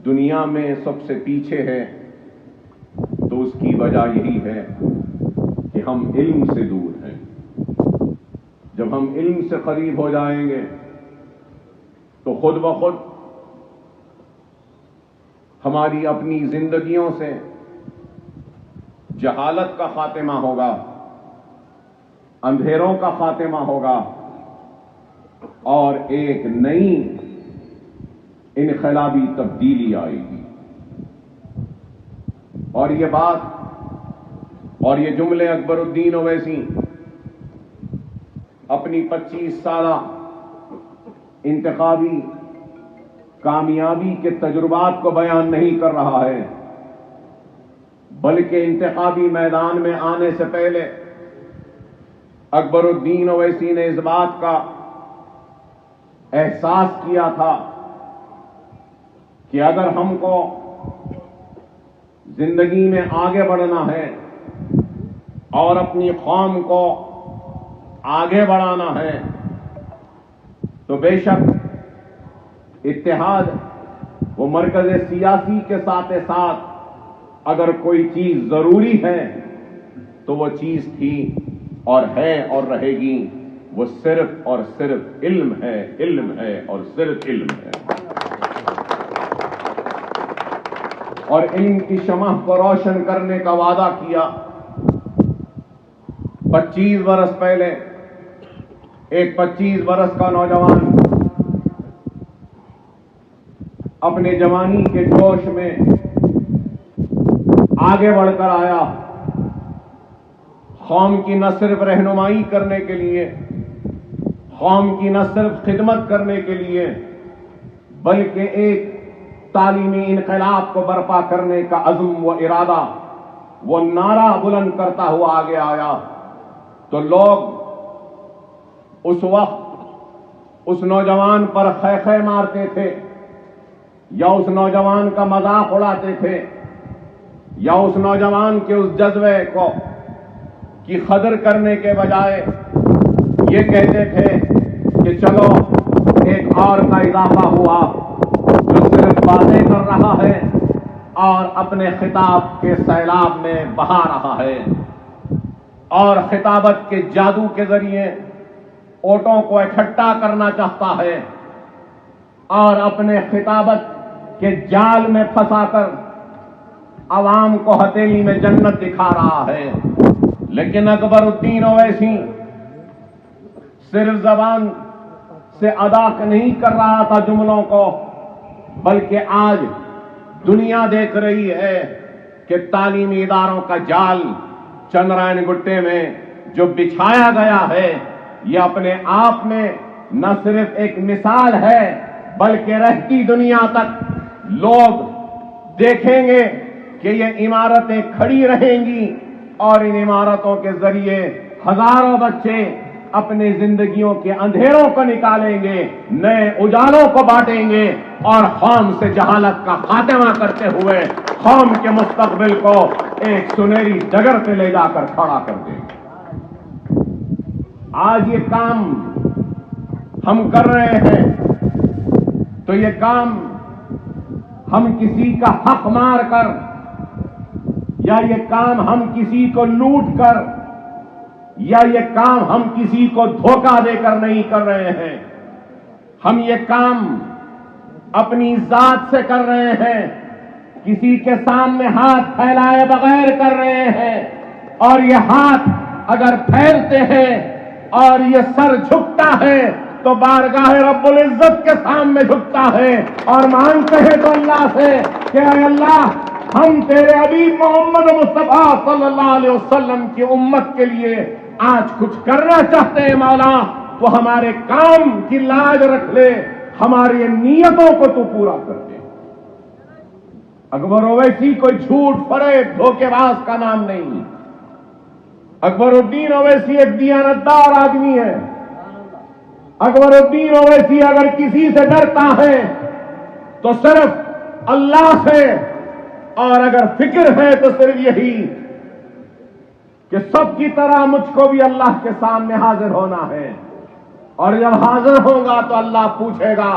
دنیا میں سب سے پیچھے ہے تو اس کی وجہ یہی ہے کہ ہم علم سے دور ہیں۔ جب ہم علم سے قریب ہو جائیں گے تو خود بخود ہماری اپنی زندگیوں سے جہالت کا خاتمہ ہوگا، اندھیروں کا خاتمہ ہوگا اور ایک نئی انقلابی تبدیلی آئے گی۔ اور یہ بات اور یہ جملے اکبر الدین اویسی اپنی 25 سالہ انتخابی کامیابی کے تجربات کو بیان نہیں کر رہا ہے، بلکہ انتخابی میدان میں آنے سے پہلے اکبر الدین اویسی نے اس بات کا احساس کیا تھا کہ اگر ہم کو زندگی میں آگے بڑھنا ہے اور اپنی قوم کو آگے بڑھانا ہے تو بے شک اتحاد وہ مرکز سیاسی کے ساتھ ساتھ اگر کوئی چیز ضروری ہے تو وہ چیز تھی اور ہے اور رہے گی، وہ صرف اور صرف علم ہے، علم ہے اور صرف علم ہے۔ اور علم کی شمع کو روشن کرنے کا وعدہ کیا۔ 25 برس پہلے ایک 25 برس کا نوجوان اپنے جوانی کے جوش میں آگے بڑھ کر آیا، قوم کی نہ صرف رہنمائی کرنے کے لیے، قوم کی نہ صرف خدمت کرنے کے لیے، بلکہ ایک تعلیمی انقلاب کو برپا کرنے کا عزم و ارادہ وہ نعرہ بلند کرتا ہوا آگے آیا تو لوگ اس وقت اس نوجوان پر خے مارتے تھے یا اس نوجوان کا مذاق اڑاتے تھے یا اس نوجوان کے اس جذبے کو کی قدر کرنے کے بجائے یہ کہتے تھے کہ چلو ایک اور کا اضافہ ہوا جو صرف باتیں کر رہا ہے اور اپنے خطاب کے سیلاب میں بہا رہا ہے اور خطابت کے جادو کے ذریعے ووٹوں کو اکٹھا کرنا چاہتا ہے اور اپنے خطابت کے جال میں پھنسا کر عوام کو ہتھیلی میں جنت دکھا رہا ہے۔ لیکن اکبر الدین اویسی صرف زبان سے ادا نہیں کر رہا تھا جملوں کو، بلکہ آج دنیا دیکھ رہی ہے کہ تعلیمی اداروں کا جال چندرائن گٹے میں جو بچھایا گیا ہے یہ اپنے آپ میں نہ صرف ایک مثال ہے بلکہ رہتی دنیا تک لوگ دیکھیں گے کہ یہ عمارتیں کھڑی رہیں گی اور ان عمارتوں کے ذریعے ہزاروں بچے اپنی زندگیوں کے اندھیروں کو نکالیں گے، نئے اجالوں کو بانٹیں گے اور قوم سے جہالت کا خاتمہ کرتے ہوئے قوم کے مستقبل کو ایک سنہری ڈگر پہ لے جا کر کھڑا کر دیں گے۔ آج یہ کام ہم کر رہے ہیں تو یہ کام ہم کسی کا حق مار کر یا یہ کام ہم کسی کو لوٹ کر یا یہ کام ہم کسی کو دھوکہ دے کر نہیں کر رہے ہیں، ہم یہ کام اپنی ذات سے کر رہے ہیں، کسی کے سامنے ہاتھ پھیلائے بغیر کر رہے ہیں، اور یہ ہاتھ اگر پھیلتے ہیں اور یہ سر جھکتا ہے تو بارگاہ رب العزت کے سامنے جھکتا ہے اور مانگتے ہیں تو اللہ سے کہ اے اللہ ہم تیرے حبیب محمد مصطفیٰ صلی اللہ علیہ وسلم کی امت کے لیے آج کچھ کرنا چاہتے ہیں، مولا تو ہمارے کام کی لاج رکھ لے، ہماری نیتوں کو تو پورا کر دے۔ اکبر اویسی کوئی جھوٹ فریب دھوکے باز کا نام نہیں، اکبر الدین اویسی ایک دیانتدار آدمی ہے۔ اکبر الدین اویسی اگر کسی سے ڈرتا ہے تو صرف اللہ سے، اور اگر فکر ہے تو صرف یہی کہ سب کی طرح مجھ کو بھی اللہ کے سامنے حاضر ہونا ہے، اور جب حاضر ہوگا تو اللہ پوچھے گا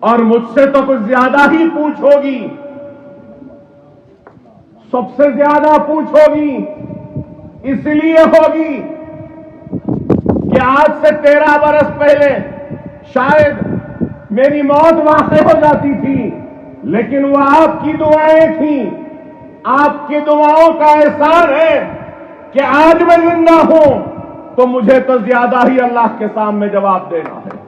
اور مجھ سے تو کچھ زیادہ ہی پوچھ ہوگی، سب سے زیادہ پوچھ ہوگی، اس لیے ہوگی کہ آج سے 13 برس پہلے شاید میری موت واقع ہو جاتی تھی، لیکن وہ آپ کی دعائیں تھیں، آپ کی دعاؤں کا احسان ہے کہ آج میں زندہ ہوں، تو مجھے تو زیادہ ہی اللہ کے سامنے جواب دینا ہے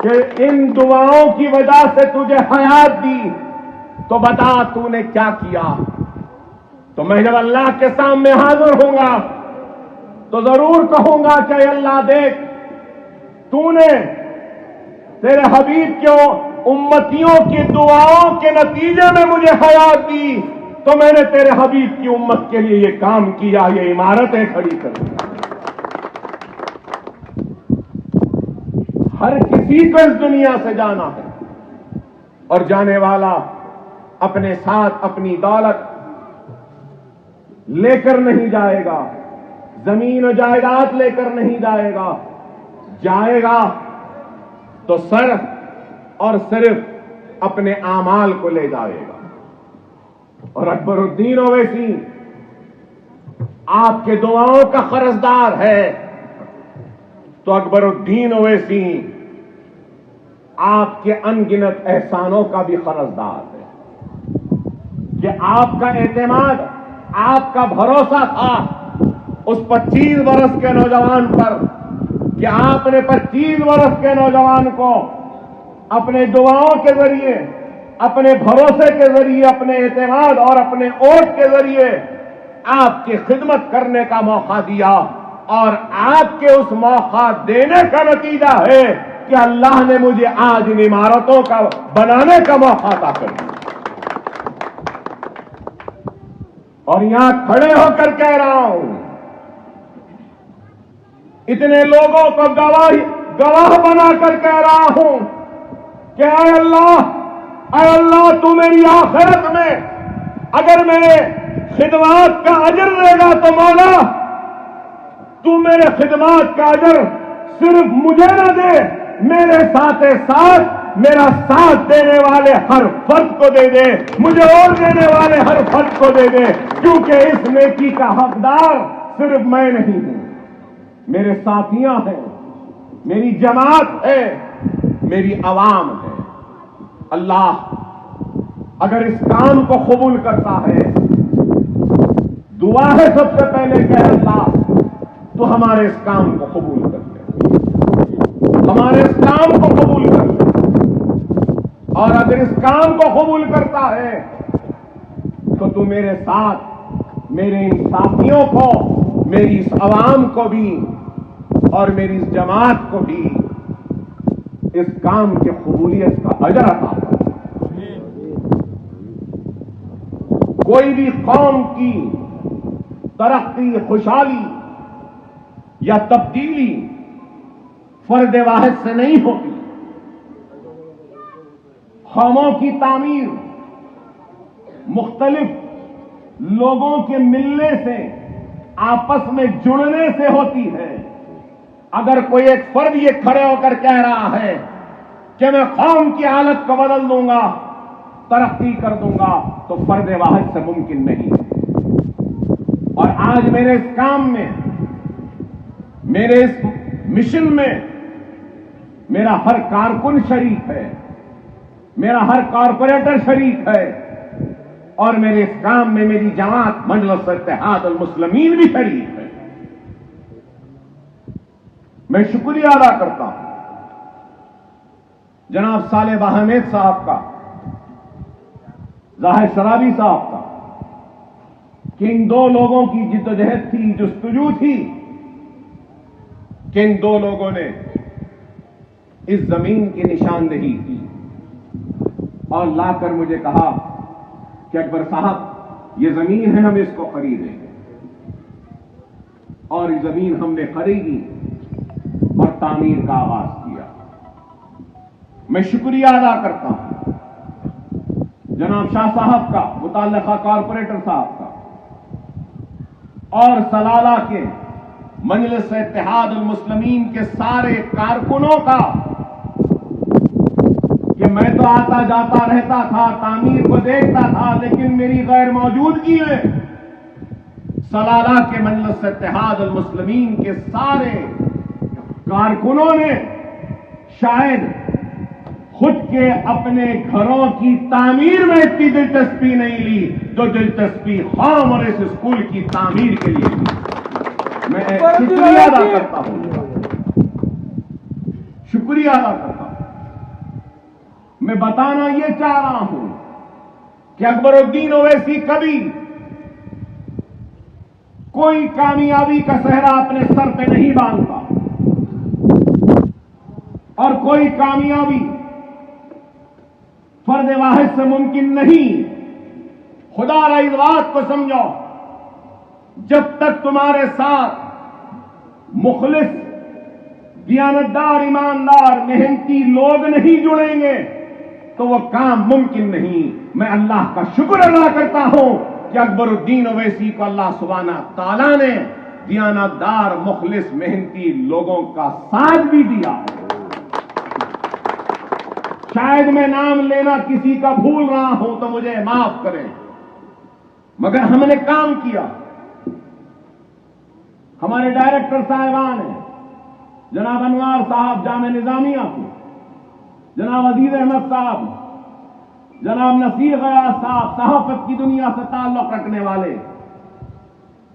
کہ ان دعاؤں کی وجہ سے تجھے حیات دی، تو بتا تو نے کیا کیا۔ تو میں جب اللہ کے سامنے حاضر ہوں گا تو ضرور کہوں گا کہ اے اللہ دیکھ، تو نے تیرے حبیب کے امتیوں کی دعاؤں کے نتیجے میں مجھے حیات دی، تو میں نے تیرے حبیب کی امت کے لیے یہ کام کیا، یہ عمارتیں کھڑی کر دی۔ ہر کسی کو اس دنیا سے جانا ہے، اور جانے والا اپنے ساتھ اپنی دولت لے کر نہیں جائے گا، زمین و جائیداد لے کر نہیں جائے گا، جائے گا تو صرف اور صرف اپنے اعمال کو لے جائے گا۔ اور اکبر الدین اویسی آپ کے دعاؤں کا قرضدار ہے، تو اکبر الدین اویسی آپ کے ان گنت احسانوں کا بھی قرضدار ہے کہ آپ کا اعتماد، آپ کا بھروسہ تھا اس 25 برس کے نوجوان پر کہ آپ نے 25 برس کے نوجوان کو اپنے دعاؤں کے ذریعے، اپنے بھروسے کے ذریعے، اپنے اعتماد اور اپنے ووٹ کے ذریعے آپ کی خدمت کرنے کا موقع دیا، اور آپ کے اس موقع دینے کا نتیجہ ہے کہ اللہ نے مجھے آج ان عمارتوں کا بنانے کا موقع عطا کر دیا۔ اور یہاں کھڑے ہو کر کہہ رہا ہوں، اتنے لوگوں کو گواہ بنا کر کہہ رہا ہوں کہ اے اللہ تو میری آخرت میں اگر میرے خدمات کا اجر دے گا تو مولا تو میرے خدمات کا اجر صرف مجھے نہ دے، میرے ساتھ ساتھ میرا ساتھ دینے والے ہر فرد کو دے دے، مجھے اور دینے والے ہر فرد کو دے دے، کیونکہ اس نیکی کا حقدار صرف میں نہیں ہوں، میرے ساتھیاں ہیں، میری جماعت ہے، میری عوام ہے۔ اللہ اگر اس کام کو قبول کرتا ہے، دعا ہے سب سے پہلے کہ اللہ تو ہمارے اس کام کو قبول کر لے، ہمارے اس کام کو قبول کر لے، اور اگر اس کام کو قبول کرتا ہے تو میرے ساتھ میرے ان ساتھیوں کو، میری اس عوام کو بھی اور میری اس جماعت کو بھی اس کام کی قبولیت کا اجر عطا فرما۔ کوئی بھی قوم کی ترقی، خوشحالی یا تبدیلی فرد واحد سے نہیں ہوتی، قوموں کی تعمیر مختلف لوگوں کے ملنے سے، آپس میں جڑنے سے ہوتی ہے۔ اگر کوئی ایک فرد یہ کھڑے ہو کر کہہ رہا ہے کہ میں قوم کی حالت کو بدل دوں گا، ترقی کر دوں گا، تو فرد واحد سے ممکن نہیں ہے۔ اور آج میرے اس کام میں، میرے اس مشن میں میرا ہر کارکن شریک ہے، میرا ہر کارپوریٹر شریک ہے، اور میرے اس کام میں میری جماعت مجلس اتحاد المسلمین بھی شریک ہے۔ میں شکریہ ادا کرتا ہوں جناب صالح باحمید صاحب کا، ظاہر شرابی صاحب کا، کہ ان دو لوگوں کی جدوجہد تھی، جستجو تھی، کہ ان دو لوگوں نے اس زمین کی نشاندہی کی اور لا کر مجھے کہا کہ اکبر صاحب یہ زمین ہے، ہم اس کو خریدیں گے، اور یہ زمین ہم نے خریدی اور تعمیر کا آغاز کیا۔ میں شکریہ ادا کرتا ہوں جناب شاہ صاحب کا، متعلقہ کارپوریٹر صاحب کا، اور سلالہ کے مجلس اتحاد المسلمین کے سارے کارکنوں کا، میں تو آتا جاتا رہتا تھا, تعمیر کو دیکھتا تھا, لیکن میری غیر موجودگی میں سلالہ کے مجلس اتحاد المسلمین کے سارے کارکنوں نے شاید خود کے اپنے گھروں کی تعمیر میں اتنی دلچسپی نہیں لی جو دلچسپی قوم اور اس اسکول کی تعمیر کے لیے لی. میں شکریہ ادا کرتا ہوں, شکریہ ادا کرتا ہوں. میں بتانا یہ چاہ رہا ہوں کہ اکبر الدین اویسی کبھی کوئی کامیابی کا صحرا اپنے سر پہ نہیں باندھتا, اور کوئی کامیابی فرد واحد سے ممکن نہیں. خدا را اس بات کو سمجھو, جب تک تمہارے ساتھ مخلص, دیانتدار, ایماندار, محنتی لوگ نہیں جڑیں گے تو وہ کام ممکن نہیں. میں اللہ کا شکر ادا کرتا ہوں کہ اکبر الدین اویسی کو اللہ سبحانہ تعالیٰ نے دیانتدار, مخلص, محنتی لوگوں کا ساتھ بھی دیا. شاید میں نام لینا کسی کا بھول رہا ہوں تو مجھے معاف کریں, مگر ہم نے کام کیا. ہمارے ڈائریکٹر صاحبان ہیں, جناب انوار صاحب جامعہ نظامیہ کے, جناب عزیز احمد صاحب, جناب نصیر غیاث صاحب صحافت کی دنیا سے تعلق رکھنے والے,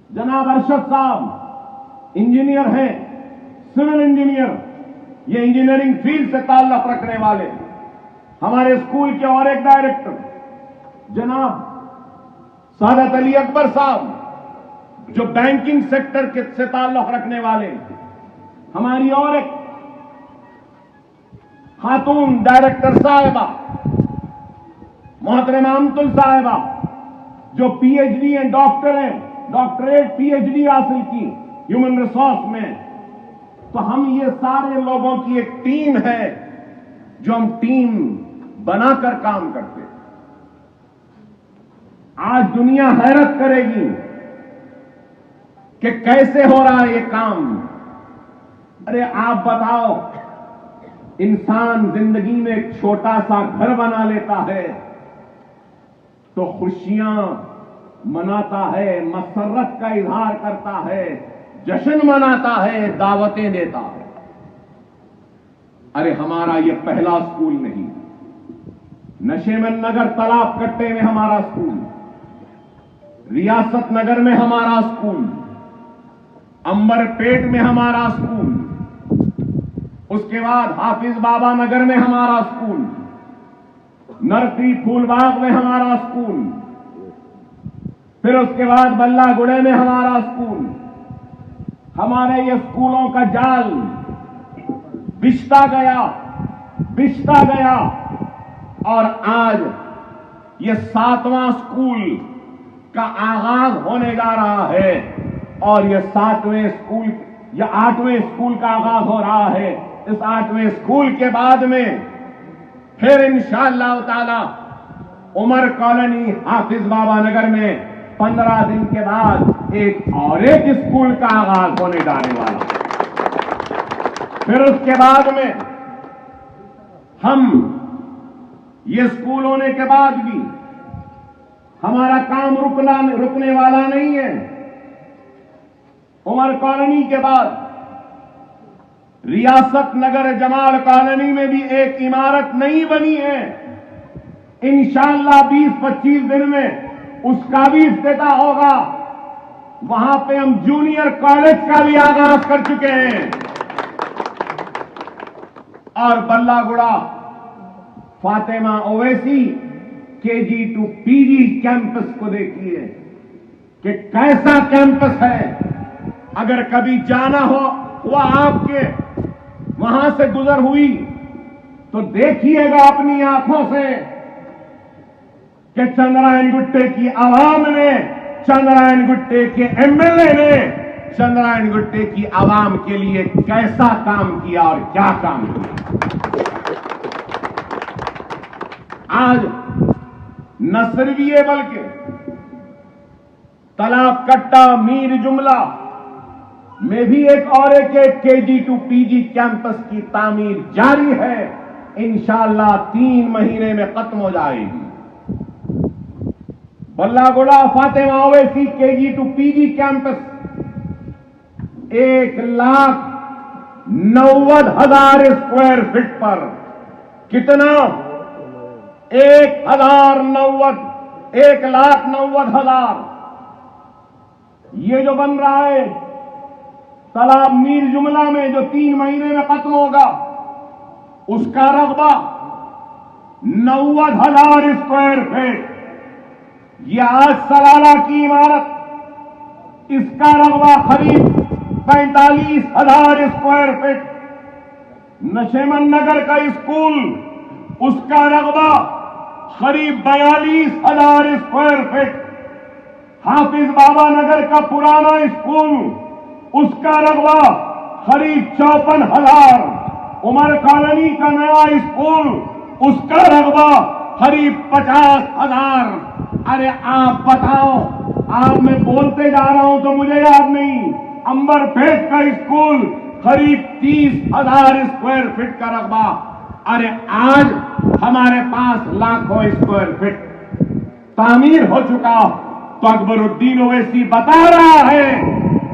جناب ارشد صاحب انجینئر ہیں, سول انجینئر, یہ انجینئرنگ فیلڈ سے تعلق رکھنے والے, ہمارے اسکول کے اور ایک ڈائریکٹر جناب سعادت علی اکبر صاحب جو بینکنگ سیکٹر سے تعلق رکھنے والے, ہماری اور ایک خاتون ڈائریکٹر صاحبہ محترمہ امتل صاحبہ جو پی ایچ ڈی ہیں, ڈاکٹر ہیں, ڈاکٹریٹ پی ایچ ڈی حاصل کی ہیومن ریسورس میں. تو ہم یہ سارے لوگوں کی ایک ٹیم ہے جو ہم ٹیم بنا کر کام کرتے. آج دنیا حیرت کرے گی کہ کیسے ہو رہا ہے یہ کام. ارے آپ بتاؤ, انسان زندگی میں ایک چھوٹا سا گھر بنا لیتا ہے تو خوشیاں مناتا ہے, مسرت کا اظہار کرتا ہے, جشن مناتا ہے, دعوتیں دیتا ہے. ارے ہمارا یہ پہلا اسکول نہیں. نشیمن نگر تالاب کٹے میں ہمارا اسکول, ریاست نگر میں ہمارا اسکول, امبر پیٹ میں ہمارا اسکول, اس کے بعد حافظ بابا نگر میں ہمارا اسکول, نرسری پھول باغ میں ہمارا اسکول, پھر اس کے بعد بلہ گڑے میں ہمارا اسکول. ہمارے یہ اسکولوں کا جال بچھتا گیا اور آج یہ 7واں اسکول کا آغاز ہونے جا رہا ہے, اور یہ 7ویں اسکول یا 8ویں اسکول کا آغاز ہو رہا ہے. اس 8ویں اسکول کے بعد میں پھر انشاءاللہ تعالی عمر کالونی حافظ بابا نگر میں 15 دن کے بعد ایک اسکول کا آغاز ہونے جانے والا. پھر اس کے بعد میں ہم یہ اسکول ہونے کے بعد بھی ہمارا کام رکنے والا نہیں ہے. عمر کالونی کے بعد ریاست نگر جمال کالونی میں بھی ایک عمارت نہیں بنی ہے. انشاءاللہ 20-25 دن میں اس کا بھی افتتاح ہوگا. وہاں پہ ہم جونیئر کالج کا بھی آغاز کر چکے ہیں. اور بلہ گڑا Fatima Owaisi KG to PG campus کو دیکھیے کہ کیسا کیمپس ہے. اگر کبھی جانا ہوا آپ کے وہاں سے گزر ہوئی تو دیکھیے گا اپنی آنکھوں سے کہ چندرائن گٹے کی عوام نے, چندرائن گٹے کے MLA نے چندرائن گٹے کی عوام کے لیے کیسا کام کیا اور کیا کام کیا. آج نہ صرف یہ بلکہ تالاب کٹا میر جملہ میں بھی ایک KG to PG کیمپس کی تعمیر جاری ہے. انشاءاللہ 3 مہینے میں ختم ہو جائے گی۔ بلہ گڑا Fatima Owaisi KG to PG campus 1,90,000 square feet پر کتنا؟ 1,90,000۔ یہ جو بن رہا ہے تالاب میر جملہ میں جو 3 مہینے میں ختم ہوگا، اس کا رقبہ 90,000 اسکوائر فٹ۔ یہ آج سلالہ کی عمارت، اس کا رقبہ قریب 45,000 اسکوائر فٹ۔ نشیمن نگر کا اسکول، اس کا رقبہ قریب 42,000 اسکوائر فٹ۔ حافظ بابا نگر کا پرانا اسکول، اس کا رقبہ قریب 54,000۔ عمر کالونی کا نیا اسکول، اس کا رقبہ قریب 50,000۔ ارے آپ بتاؤ، آپ میں بولتے جا رہا ہوں تو مجھے یاد نہیں، امبر پیٹ کا اسکول قریب 30,000 اسکوائر فٹ کا رقبہ۔ ارے آج ہمارے پاس لاکھوں اسکوائر فٹ تعمیر ہو چکا، تو اکبر الدین اویسی بتا رہا ہے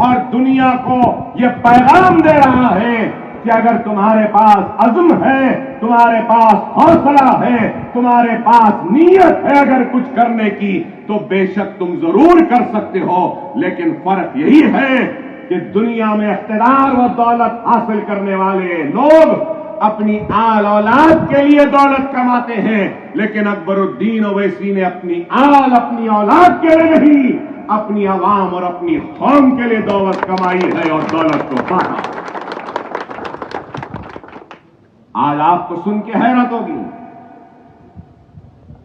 اور دنیا کو یہ پیغام دے رہا ہے کہ اگر تمہارے پاس عزم ہے، تمہارے پاس حوصلہ ہے، تمہارے پاس نیت ہے اگر کچھ کرنے کی، تو بے شک تم ضرور کر سکتے ہو۔ لیکن فرق یہی ہے کہ دنیا میں اقتدار و دولت حاصل کرنے والے لوگ اپنی آل اولاد کے لیے دولت کماتے ہیں، لیکن اکبر الدین اویسی نے اپنی آل، اپنی اولاد کے لیے نہیں، اپنی عوام اور اپنی قوم کے لیے دولت کمائی ہے اور دولت کو بانٹا۔ آج آپ کو سن کے حیرت ہوگی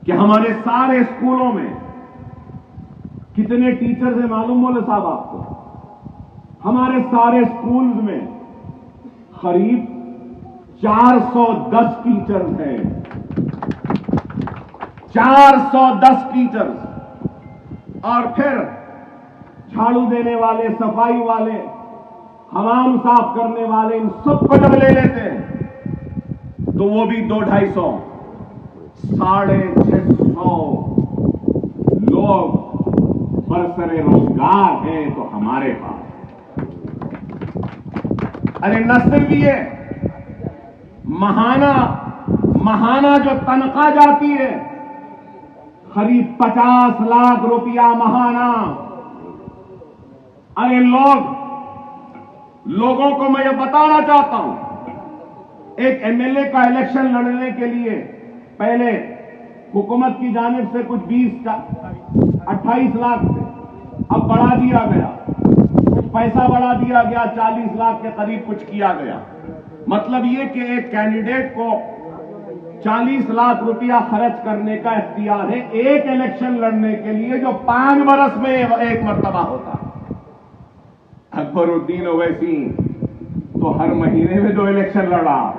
کہ ہمارے سارے اسکولوں میں کتنے ٹیچرز ہیں معلوم مولوی صاحب آپ کو؟ ہمارے سارے اسکولز میں قریب 410 ٹیچرز ہیں۔ 410 ٹیچرز، اور پھر جھاڑو دینے والے، صفائی والے، حمام صاف کرنے والے، ان سب کو جب لے لیتے ہیں تو وہ بھی 200-250 650 لوگ برسر روزگار ہیں تو ہمارے پاس۔ ارے نہ صرف یہ ماہانہ جو تنخواہ جاتی ہے قریب 50 لاکھ روپیہ ماہانہ۔ ارے لوگوں کو میں یہ بتانا چاہتا ہوں، ایک MLA کا الیکشن لڑنے کے لیے پہلے حکومت کی جانب سے کچھ 28 لاکھ تھے، اب بڑھا دیا گیا، کچھ پیسہ بڑھا دیا گیا، 40 لاکھ کے قریب کچھ کیا گیا۔ مطلب یہ کہ ایک کینڈیڈیٹ کو 40 لاکھ روپیہ خرچ کرنے کا اختیار ہے ایک الیکشن لڑنے کے لیے، جو 5 برس میں ایک مرتبہ ہوتا۔ اکبر الدین اویسی تو ہر مہینے میں 2 الیکشن لڑ رہا ہے،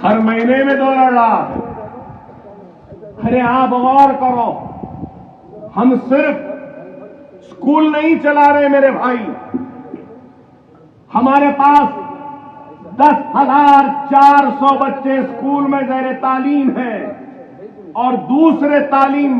ہر مہینے میں 2 لڑ رہا ہے۔ ارے آپ غور کرو، ہم صرف اسکول نہیں چلا رہے میرے بھائی، ہمارے پاس 10,400 بچے اسکول میں زیر تعلیم ہیں، اور دوسرے تعلیم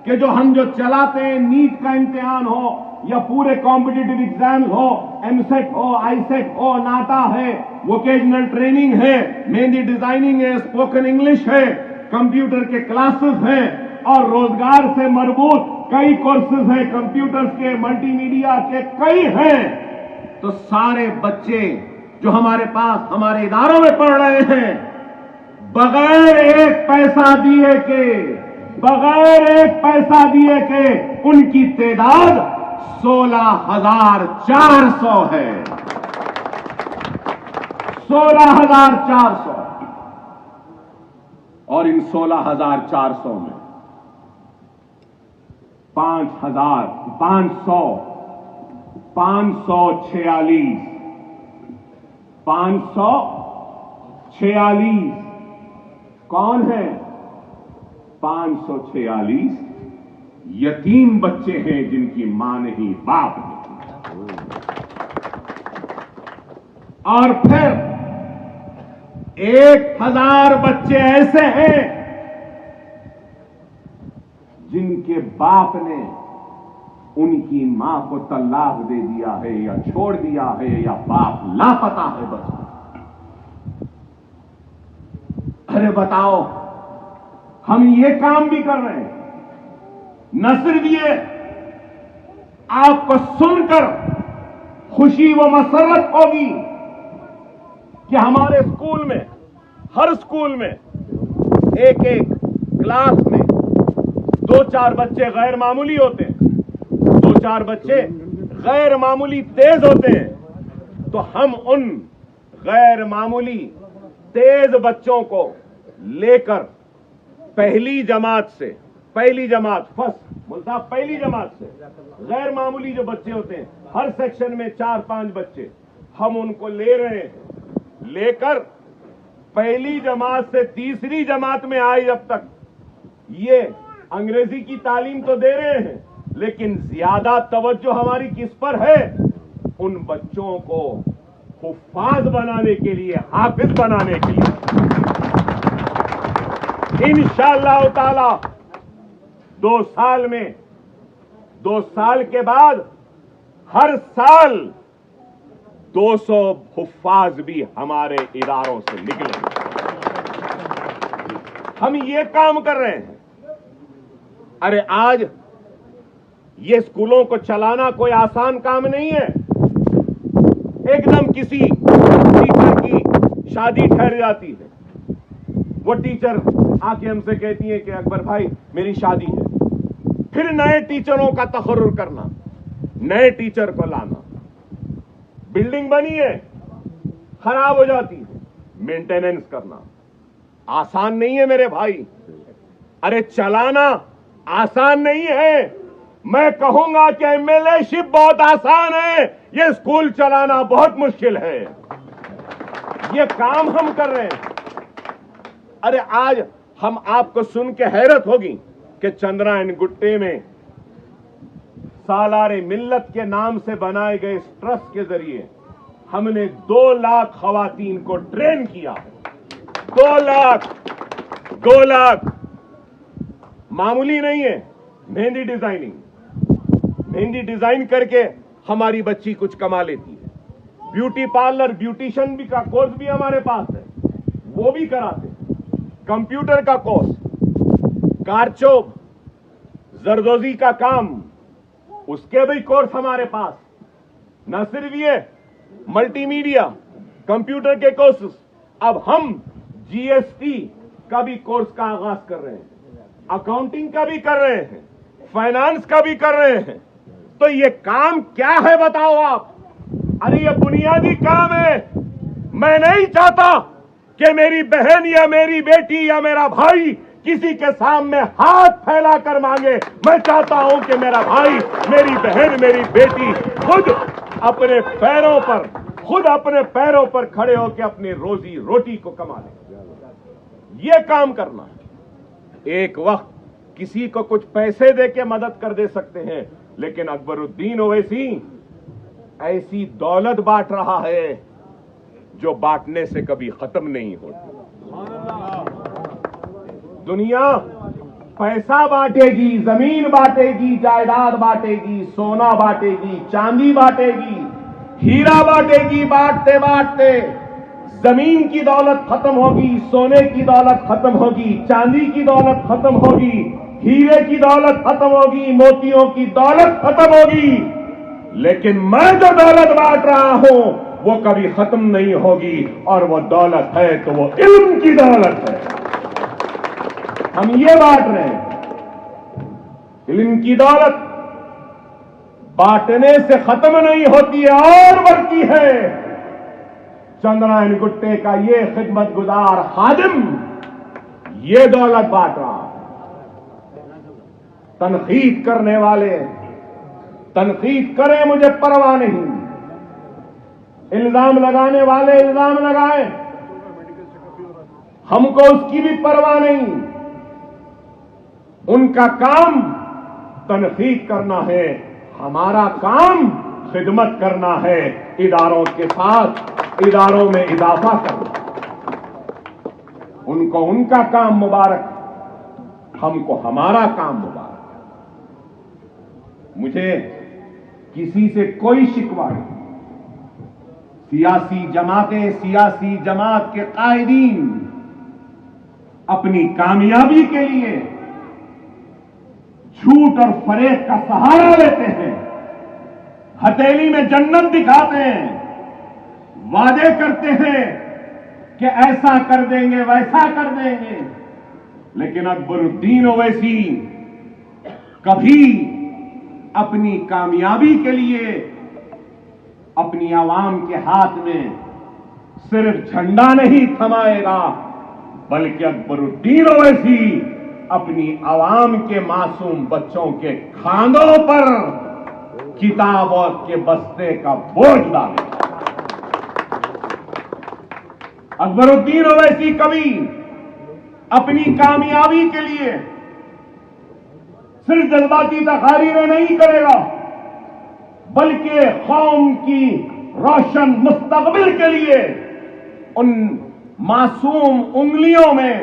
کہ جو ہم چلاتے ہیں، نیٹ کا امتحان ہو یا پورے کمپٹیٹو ایگزام ہو، MSET ہو، ISET ہو، ناٹا ہے، ووکیشنل ٹریننگ ہے، مہندی ڈیزائننگ ہے، اسپوکن انگلش ہے، کمپیوٹر کے کلاسز ہیں، اور روزگار سے مربوط کئی کورسز ہیں، کمپیوٹرز کے، ملٹی میڈیا کے کئی ہیں۔ تو سارے بچے جو ہمارے پاس ہمارے اداروں میں پڑھ رہے ہیں، بغیر ایک پیسہ دیے کہ ان کی تعداد 16,400 ہے۔ 16,400، اور ان 16,400 میں 546 کون ہیں؟ 546 یتیم بچے ہیں جن کی ماں نہیں، باپ نہیں۔ اور پھر 1000 بچے ایسے ہیں جن کے باپ نے ان کی ماں کو طلاق دے دیا ہے یا چھوڑ دیا ہے یا باپ لاپتہ ہے بس. ارے بتاؤ، ہم یہ کام بھی کر رہے ہیں. نہ صرف یہ، آپ کو سن کر خوشی و مسرت ہوگی کہ ہمارے اسکول میں، ہر اسکول میں ایک کلاس میں 2-4 بچے غیر معمولی ہوتے ہیں، 2-4 بچے غیر معمولی تیز ہوتے ہیں. تو ہم ان غیر معمولی تیز بچوں کو لے کر پہلی جماعت سے غیر معمولی جو بچے ہوتے ہیں، ہر سیکشن میں 4-5 بچے ہم ان کو لے رہے ہیں، لے کر پہلی جماعت سے تیسری جماعت میں آئے جب تک یہ انگریزی کی تعلیم تو دے رہے ہیں، لیکن زیادہ توجہ ہماری کس پر ہے؟ ان بچوں کو حفاظ بنانے کے لیے، حافظ بنانے کے لیے. انشاءاللہ تعالی 2 سال کے بعد ہر سال 200 حفاظ بھی ہمارے اداروں سے نکلیں. ہم یہ کام کر رہے ہیں. ارے آج یہ اسکولوں کو چلانا کوئی آسان کام نہیں ہے. ایک دم کسی ٹیچر کی شادی ٹھہر جاتی ہے، وہ ٹیچر آ کے ہم سے کہتی ہے کہ اکبر بھائی میری شادی ہے. پھر نئے ٹیچروں کا تقرر کرنا، نئے ٹیچر کو لانا. بلڈنگ بنی ہے، خراب ہو جاتی ہے، مینٹیننس کرنا آسان نہیں ہے میرے بھائی. ارے چلانا آسان نہیں ہے. میں کہوں گا کہ ایم ایل اے شپ بہت آسان ہے، یہ اسکول چلانا بہت مشکل ہے. یہ کام ہم کر رہے ہیں. ارے آج ہم آپ کو سن کے حیرت ہوگی کہ چندرائن گٹے میں سالار ملت کے نام سے بنائے گئے اس ٹرسٹ کے ذریعے ہم نے 2 لاکھ خواتین کو ٹرین کیا. 2 لاکھ معمولی نہیں ہے. مہندی ڈیزائن کر کے ہماری بچی کچھ کما لیتی ہے. بیوٹی پارلر، بیوٹیشن بھی کا کورس بھی ہمارے پاس ہے، وہ بھی کراتے. کمپیوٹر کا کورس، کارچوب، زردوزی کا کام، اس کے بھی کورس ہمارے پاس. نہ صرف یہ، ملٹی میڈیا، کمپیوٹر کے کورسز. اب ہم جی ایس ٹی کا بھی کورس کا آغاز کر رہے ہیں، اکاؤنٹنگ کا بھی کر رہے ہیں، فائنانس کا بھی کر رہے ہیں. تو یہ کام کیا ہے بتاؤ آپ؟ ارے یہ بنیادی کام ہے. میں نہیں چاہتا کہ میری بہن یا میری بیٹی یا میرا بھائی کسی کے سامنے ہاتھ پھیلا کر مانگے. میں چاہتا ہوں کہ میرا بھائی، میری بہن، میری بیٹی خود اپنے پیروں پر کھڑے ہو کے اپنی روزی روٹی کو کما لیں. یہ کام کرنا ہے. ایک وقت کسی کو کچھ پیسے دے کے مدد کر دے سکتے ہیں، لیکن اکبر الدین اویسی ایسی دولت بانٹ رہا ہے جو بانٹنے سے کبھی ختم نہیں ہوتی. دنیا پیسہ بانٹے گی، زمین بانٹے گی، جائیداد بانٹے گی، سونا بانٹے گی، چاندی بانٹے گی، ہیرا بانٹے گی. بانٹتے بانٹتے زمین کی دولت ختم ہوگی، سونے کی دولت ختم ہوگی، چاندی کی دولت ختم ہوگی، ہیرے کی دولت ختم ہوگی، موتیوں کی دولت ختم ہوگی. لیکن میں جو دولت بانٹ رہا ہوں وہ کبھی ختم نہیں ہوگی، اور وہ دولت ہے تو وہ علم کی دولت ہے. ہم یہ بانٹ رہے ہیں. علم کی دولت بانٹنے سے ختم نہیں ہوتی ہے اور بڑھتی ہے. چندرائن گٹے کا یہ خدمت گزار خادم یہ دولت بانٹ رہا ہے. تنقید کرنے والے تنقید کریں، مجھے پرواہ نہیں. الزام لگانے والے الزام لگائیں، ہم کو اس کی بھی پرواہ نہیں. ان کا کام تنقید کرنا ہے، ہمارا کام خدمت کرنا ہے، اداروں کے ساتھ اداروں میں اضافہ کرنا. ان کو ان کا کام مبارک, ہم کو ہمارا کام مبارک. مجھے کسی سے کوئی شکوہ نہیں. سیاسی جماعتیں, سیاسی جماعت کے قائدین اپنی کامیابی کے لیے جھوٹ اور فریب کا سہارا لیتے ہیں, ہتھیلی میں جنت دکھاتے ہیں, وعدے کرتے ہیں کہ ایسا کر دیں گے ویسا کر دیں گے, لیکن اکبر الدین اویسی کبھی اپنی کامیابی کے لیے اپنی عوام کے ہاتھ میں صرف جھنڈا نہیں تھمائے گا, بلکہ اکبر الدین اویسی اپنی عوام کے معصوم بچوں کے کھانوں پر کتابوں کے بستے کا بوجھ ڈالے گا. اکبر الدین اویسی کبھی اپنی کامیابی کے لیے صرف جذباتی تقاریریں نہیں کرے گا, بلکہ قوم کی روشن مستقبل کے لیے ان معصوم انگلیوں میں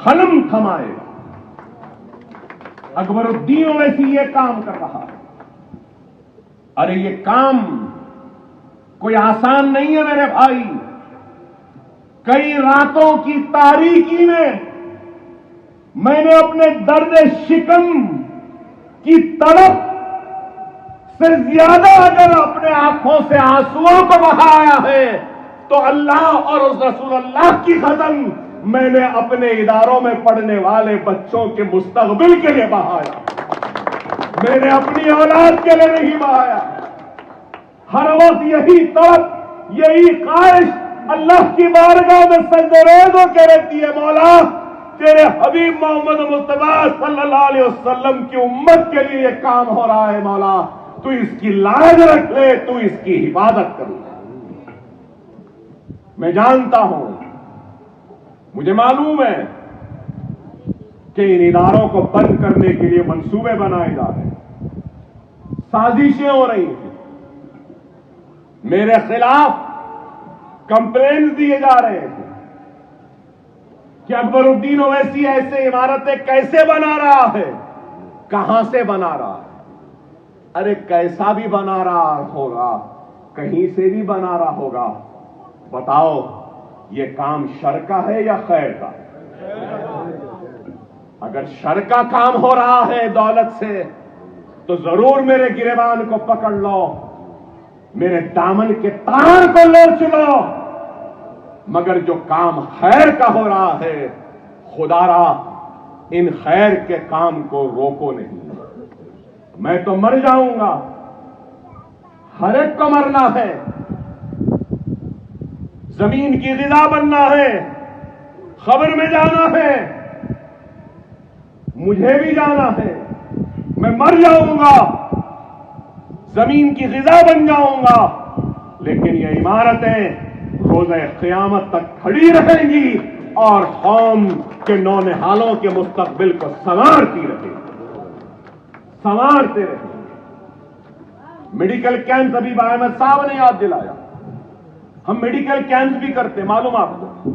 قلم تھمائے گا. اکبر الدین اویسی یہ کام کر رہا ہے. ارے یہ کام کوئی آسان نہیں ہے میرے بھائی. کئی راتوں کی تاریکی میں نے اپنے درد شکم کی تڑپ سے زیادہ اگر اپنے آنکھوں سے آنسوؤں کو بہایا ہے تو اللہ اور اس رسول اللہ کی قسم میں نے اپنے اداروں میں پڑھنے والے بچوں کے مستقبل کے لیے بہایا. میں نے اپنی اولاد کے لیے نہیں بہایا. ہر وقت یہی طلب, یہی خواہش اللہ کی بارگاہ میں سجدے ریز ہو کے رہتی ہے, مولا تیرے حبیب محمد مصطفیٰ صلی اللہ علیہ وسلم کی امت کے لیے یہ کام ہو رہا ہے, مولا تو اس کی لاج رکھ لے, تو اس کی حفاظت کر لے. میں جانتا ہوں, مجھے معلوم ہے کہ ان اداروں کو بند کرنے کے لیے منصوبے بنائے جا رہے ہیں, سازشیں ہو رہی ہیں, میرے خلاف کمپلینز دیے جا رہے ہیں کہ اکبر الدین اویسی ایسے عمارتیں کیسے بنا رہا ہے, کہاں سے بنا رہا ہے. ارے کیسا بھی بنا رہا ہوگا, کہیں سے بھی بنا رہا ہوگا, بتاؤ یہ کام شر کا ہے یا خیر کا؟ اگر شر کا کام ہو رہا ہے دولت سے تو ضرور میرے گریبان کو پکڑ لو, میرے دامن کے تار کو لوچ لو, مگر جو کام خیر کا ہو رہا ہے خدا را ان خیر کے کام کو روکو نہیں. میں تو مر جاؤں گا, ہر ایک کو مرنا ہے, زمین کی غذا بننا ہے, خبر میں جانا ہے, مجھے بھی جانا ہے. میں مر جاؤں گا, زمین کی غذا بن جاؤں گا, لیکن یہ عمارتیں روز قیامت تک کھڑی رہیں گی اور قوم کے نونہالوں کے مستقبل کو سنوارتی رہے گی, سنوارتے رہیں گے. میڈیکل کیمپ ابھی احمد صاحب نے یاد دلایا, ہم میڈیکل کیمپ بھی کرتے, معلوم آپ کو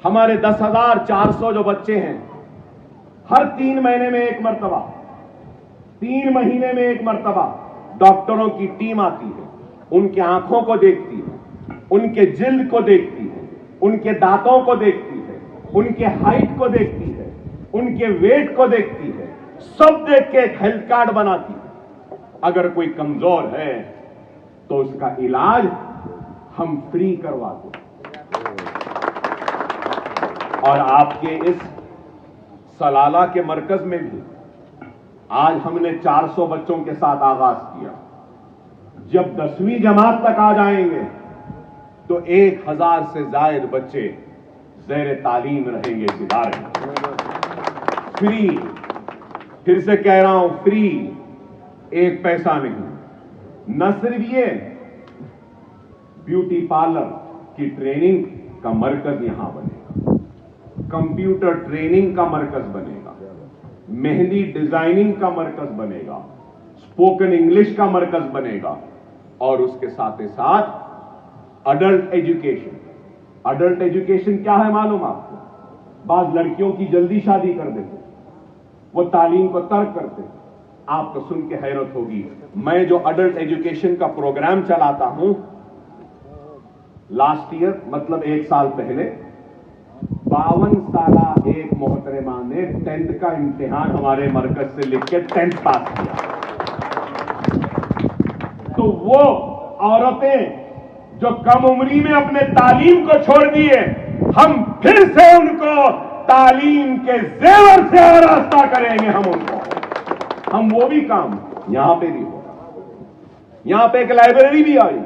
ہمارے 10,400 جو بچے ہیں ہر 3 مہینے میں ایک مرتبہ, 3 مہینے میں ایک مرتبہ ڈاکٹروں کی ٹیم آتی ہے, ان کی آنکھوں کو دیکھتی ہے, ان کے جلد کو دیکھتی ہے, ان کے دانتوں کو دیکھتی ہے, ان کے ہائٹ کو دیکھتی ہے, ان کے ویٹ کو دیکھتی ہے, سب دیکھ کے ایک ہیلتھ کارڈ بناتی ہے. اگر کوئی کمزور ہے تو اس کا علاج ہم فری کرواتے ہیں. اور آپ کے اس سلالہ کے مرکز میں بھی آج ہم نے 400 بچوں کے ساتھ آغاز کیا. جب 10ویں جماعت تک آ جائیں گے تو 1000 سے زائد بچے زیر تعلیم رہیں گے اس ادارے میں. فری, پھر سے کہہ رہا ہوں فری, ایک پیسہ نہیں. نہ صرف یہ, بیوٹی پارلر کی ٹریننگ کا مرکز یہاں بنے گا, کمپیوٹر ٹریننگ کا مرکز بنے گا, مہندی ڈیزائننگ کا مرکز بنے گا, اسپوکن انگلش کا مرکز بنے گا, اور اس کے ساتھ ساتھ اڈلٹ ایجوکیشن. اڈلٹ ایجوکیشن کیا ہے معلوم آپ کو؟ بعض لڑکیوں کی جلدی شادی کر دیتے, وہ تعلیم کو ترک کرتے. آپ کو سن کے حیرت ہوگی, میں جو اڈلٹ ایجوکیشن کا پروگرام چلاتا ہوں, لاسٹ ایئر مطلب 1 سال پہلے 52 سالہ ایک محترمہ نے 10th کا امتحان ہمارے مرکز سے لکھ کے 10th پاس کیا. تو وہ عورتیں جو کم عمری میں اپنے تعلیم کو چھوڑ دیے, ہم پھر سے ان کو تعلیم کے زیور سے آراستہ کریں گے. ہم وہ بھی کام یہاں پہ بھی ہو. یہاں پہ ایک لائبریری بھی آئی,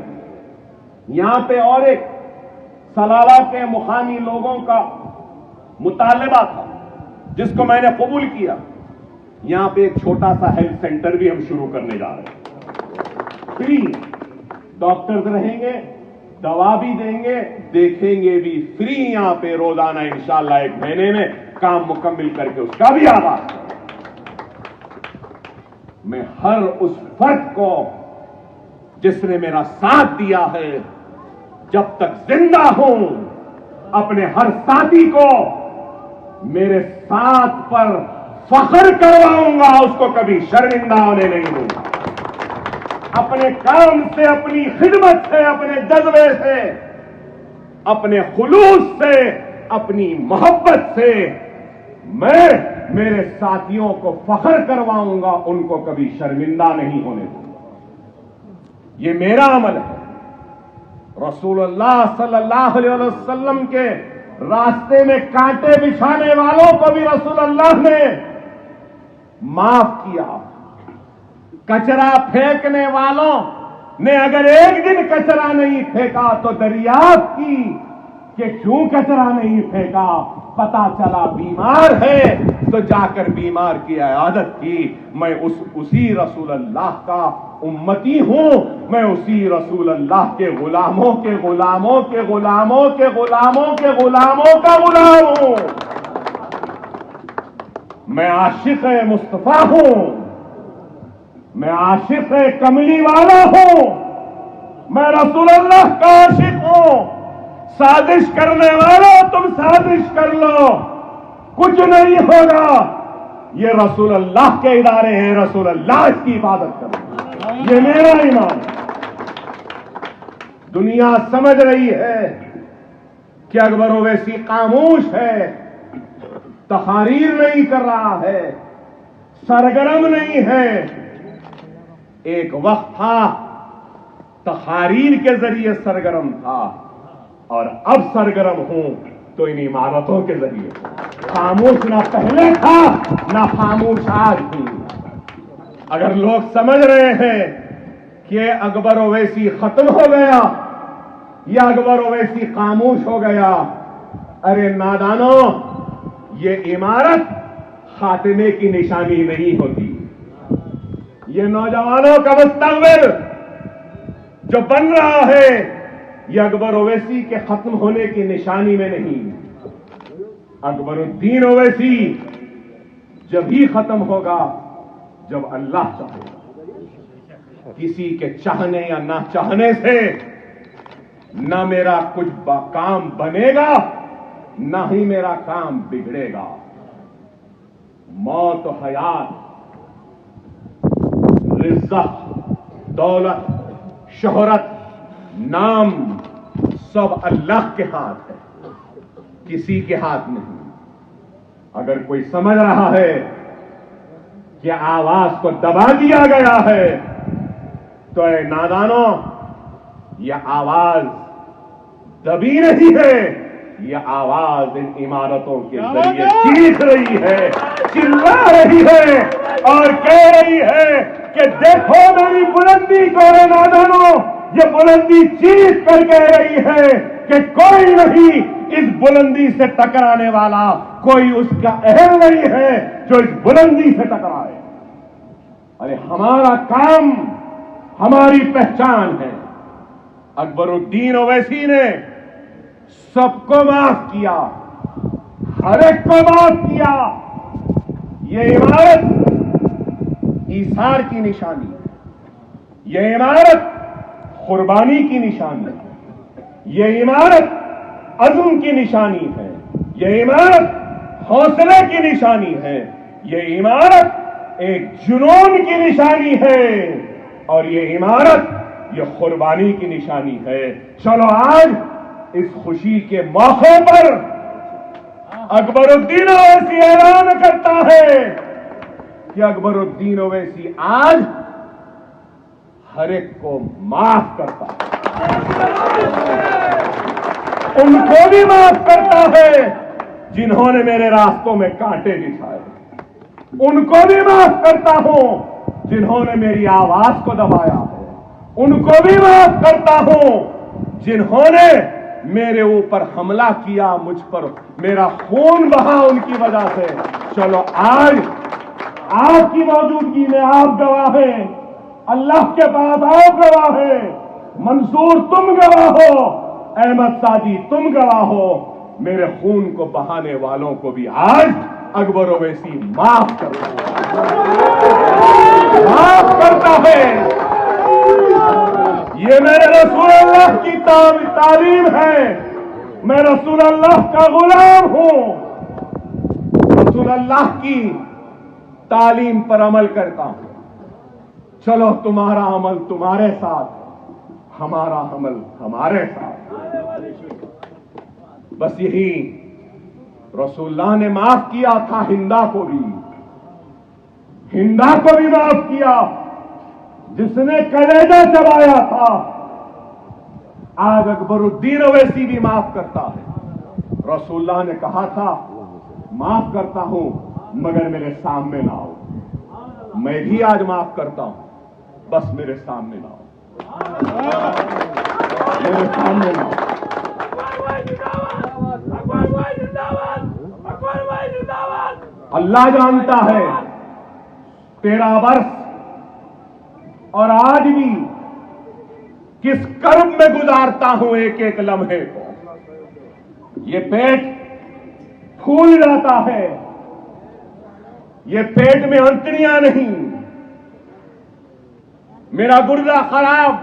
یہاں پہ اور ایک سلالہ کے مقامی لوگوں کا مطالبہ تھا جس کو میں نے قبول کیا. یہاں پہ ایک چھوٹا سا ہیلتھ سینٹر بھی ہم شروع کرنے جا رہے ہیں. فری ڈاکٹرز رہیں گے, دوا بھی دیں گے, دیکھیں گے بھی فری. یہاں پہ روزانہ انشاءاللہ 1 مہینے میں کام مکمل کر کے اس کا بھی آغاز. میں ہر اس فرد کو جس نے میرا ساتھ دیا ہے, جب تک زندہ ہوں اپنے ہر ساتھی کو میرے ساتھ پر فخر کرواؤں گا, اس کو کبھی شرمندہ ہونے نہیں دوں گا. اپنے کام سے, اپنی خدمت سے, اپنے جذبے سے, اپنے خلوص سے, اپنی محبت سے میں میرے ساتھیوں کو فخر کرواؤں گا, ان کو کبھی شرمندہ نہیں ہونے دوں گا. یہ میرا عمل ہے. رسول اللہ صلی اللہ علیہ وسلم کے راستے میں کانٹے بچھانے والوں کو بھی رسول اللہ نے معاف کیا. کچرا پھینکنے والوں نے اگر ایک دن کچرا نہیں پھینکا تو دریافت کی کہ کیوں کچرا نہیں پھینکا. پتا چلا بیمار ہے تو جا کر بیمار کی عیادت کی. میں اسی رسول اللہ کا امتی ہوں. میں اسی رسول اللہ کے غلاموں کے غلاموں کے غلاموں کے غلاموں کے غلاموں کا غلام ہوں. میں عاشق مصطفیٰ ہوں. میں عاشق کملی والا ہوں. میں رسول اللہ کا عاشق ہوں. سازش کرنے والوں تم سازش کر لو, کچھ نہیں ہوگا. یہ رسول اللہ کے ادارے ہیں, رسول اللہ اس کی حفاظت کرو. یہ میرا ایمان ہے. دنیا سمجھ رہی ہے کہ اکبر اویسی خاموش ہے, تحریر نہیں کر رہا ہے, سرگرم نہیں ہے. ایک وقت تھا تحریر کے ذریعے سرگرم تھا, اور اب سرگرم ہوں تو ان عمارتوں کے ذریعے. خاموش نہ پہلے تھا نہ خاموش آج بھی. اگر لوگ سمجھ رہے ہیں کہ اکبر اویسی ختم ہو گیا یا اکبر اویسی خاموش ہو گیا, ارے نادانوں, یہ عمارت خاتمے کی نشانی نہیں ہوتی. یہ نوجوانوں کا مستقبل جو بن رہا ہے, یہ اکبر اویسی کے ختم ہونے کی نشانی میں نہیں. اکبر الدین اویسی جب ہی ختم ہوگا جب اللہ چاہے گا. کسی کے چاہنے یا نہ چاہنے سے نہ میرا کچھ کام بنے گا نہ ہی میرا کام بگڑے گا. موت و حیات, رزق, دولت, شہرت, نام سب اللہ کے ہاتھ ہے, کسی کے ہاتھ نہیں. اگر کوئی سمجھ رہا ہے کہ آواز کو دبا دیا گیا ہے تو اے نادانوں, یہ آواز دبی نہیں ہے, یہ آواز ان عمارتوں کے ذریعے چیخ رہی ہے, چلا رہی ہے اور کہہ رہی ہے کہ دیکھو میری بلندی کو. اے نادانوں, یہ بلندی چیخ کر کہہ رہی ہے کہ کوئی نہیں اس بلندی سے ٹکرانے والا, کوئی اس کا اہل نہیں ہے جو اس بلندی سے ٹکرائے. ارے ہمارا کام, ہماری پہچان ہے. اکبر الدین اویسی نے سب کو معاف کیا, ہر ایک کو معاف کیا. یہ عمارت ایثار کی نشانی ہے, یہ عمارت قربانی کی نشانی ہے, یہ عمارت عزم کی نشانی ہے, یہ عمارت حوصلے کی نشانی ہے، یہ عمارت ایک جنون کی نشانی ہے، اور یہ عمارت یہ قربانی کی نشانی ہے۔ چلو آج اس خوشی کے موقع پر اکبر الدین اویسی اعلان کرتا ہے کہ اکبر الدین اویسی آج ہر ایک کو معاف کرتا ہے، ان کو بھی معاف کرتا ہے جنہوں نے میرے راستوں میں کانٹے بچھائے، ان کو بھی معاف کرتا ہوں جنہوں نے میری آواز کو دبایا ہے، ان کو بھی معاف کرتا ہوں جنہوں نے میرے اوپر حملہ کیا، مجھ پر میرا خون بہا ان کی وجہ سے۔ چلو آج آپ کی موجودگی میں آپ گواہ ہیں، اللہ کے پاس آپ گواہ ہیں، منصور تم گواہ ہو، احمد سعدی تم گواہ ہو، میرے خون کو بہانے والوں کو بھی آج اکبر اویسی معاف کرتا ہے۔ یہ میرے رسول اللہ کی تعلیم ہے، میں رسول اللہ کا غلام ہوں، رسول اللہ کی تعلیم پر عمل کرتا ہوں۔ چلو تمہارا عمل تمہارے ساتھ، ہمارا عمل ہمارے ساتھ۔ بس یہی رسول اللہ نے معاف کیا تھا ہندا کو بھی معاف کیا، جس نے کلیجہ چبایا تھا۔ آج اکبر الدین اویسی بھی معاف کرتا ہے۔ رسول اللہ نے کہا تھا معاف کرتا ہوں مگر میرے سامنے نہ آؤ، میں بھی آج معاف کرتا ہوں، بس میرے سامنے نہ آؤ، میرے سامنے نہ آؤ۔ اللہ جانتا ہے تیرا برس اور آج بھی کس کرب میں گزارتا ہوں ایک ایک لمحے کو۔ یہ پیٹ پھول جاتا ہے، یہ پیٹ میں انتڑیاں نہیں، میرا گردہ خراب،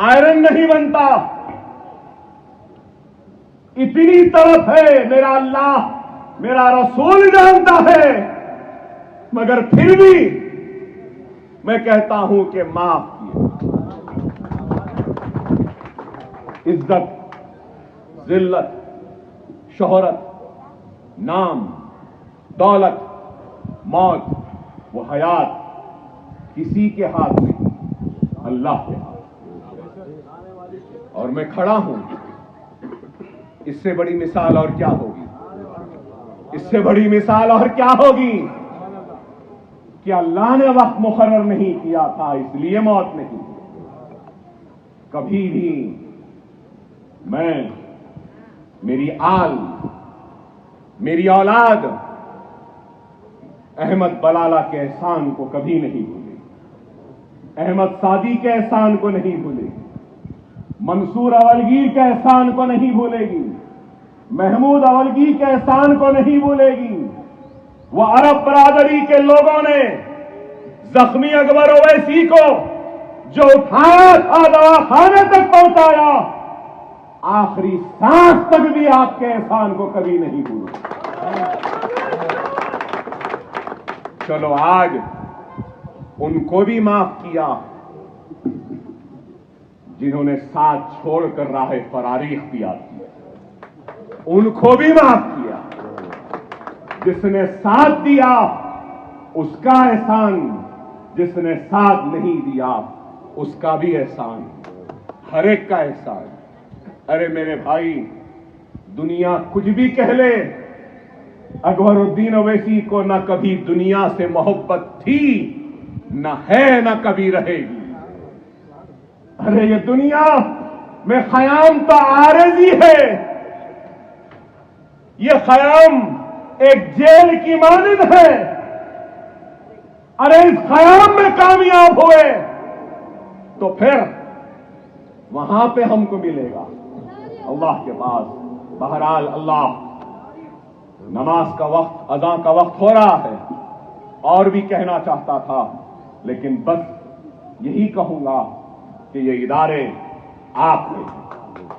آئرن نہیں بنتا، اتنی طرف ہے میرا اللہ میرا رسول جانتا ہے، مگر پھر بھی میں کہتا ہوں کہ معاف کیے۔ عزت، ذلت، شہرت، نام، دولت، موت و حیات کسی کے ہاتھ نہیں، اللہ کے ہاتھ۔ اور میں کھڑا ہوں، اس سے بڑی مثال اور کیا ہوگی؟ اس سے بڑی مثال اور کیا ہوگی کہ اللہ نے وقت مقرر نہیں کیا تھا اس لیے موت نہیں۔ کبھی بھی میں، میری آل، میری اولاد احمد بلالہ کے احسان کو کبھی نہیں بھولے، احمد سعدی کے احسان کو نہیں بھولے، منصور اولگیر کے احسان کو نہیں بھولے گی، محمود اولگیر کے احسان کو نہیں بھولے گی۔ وہ عرب برادری کے لوگوں نے زخمی اکبر اویسی کو جو اٹھایا تھا دواخانے تک پہنچایا، آخری سانس تک بھی آپ کے احسان کو کبھی نہیں بھولے۔ چلو آج ان کو بھی معاف کیا جنہوں نے ساتھ چھوڑ کر راہ فراری اختیار کی، ان کو بھی معاف کیا۔ جس نے ساتھ دیا اس کا احسان، جس نے ساتھ نہیں دیا اس کا بھی احسان، ہر ایک کا احسان۔ ارے میرے بھائی، دنیا کچھ بھی کہہ لے، اکبر الدین اویسی کو نہ کبھی دنیا سے محبت تھی، نہ ہے، نہ کبھی رہے گی۔ ارے یہ دنیا میں خیام تو عارضی ہے، یہ خیام ایک جیل کی مانند ہے۔ ارے اس خیام میں کامیاب ہوئے تو پھر وہاں پہ ہم کو ملے گا اللہ کے پاس۔ بہرحال اللہ، نماز کا وقت، اذان کا وقت ہو رہا ہے، اور بھی کہنا چاہتا تھا لیکن بس یہی کہوں گا کہ یہ ادارے آپ نے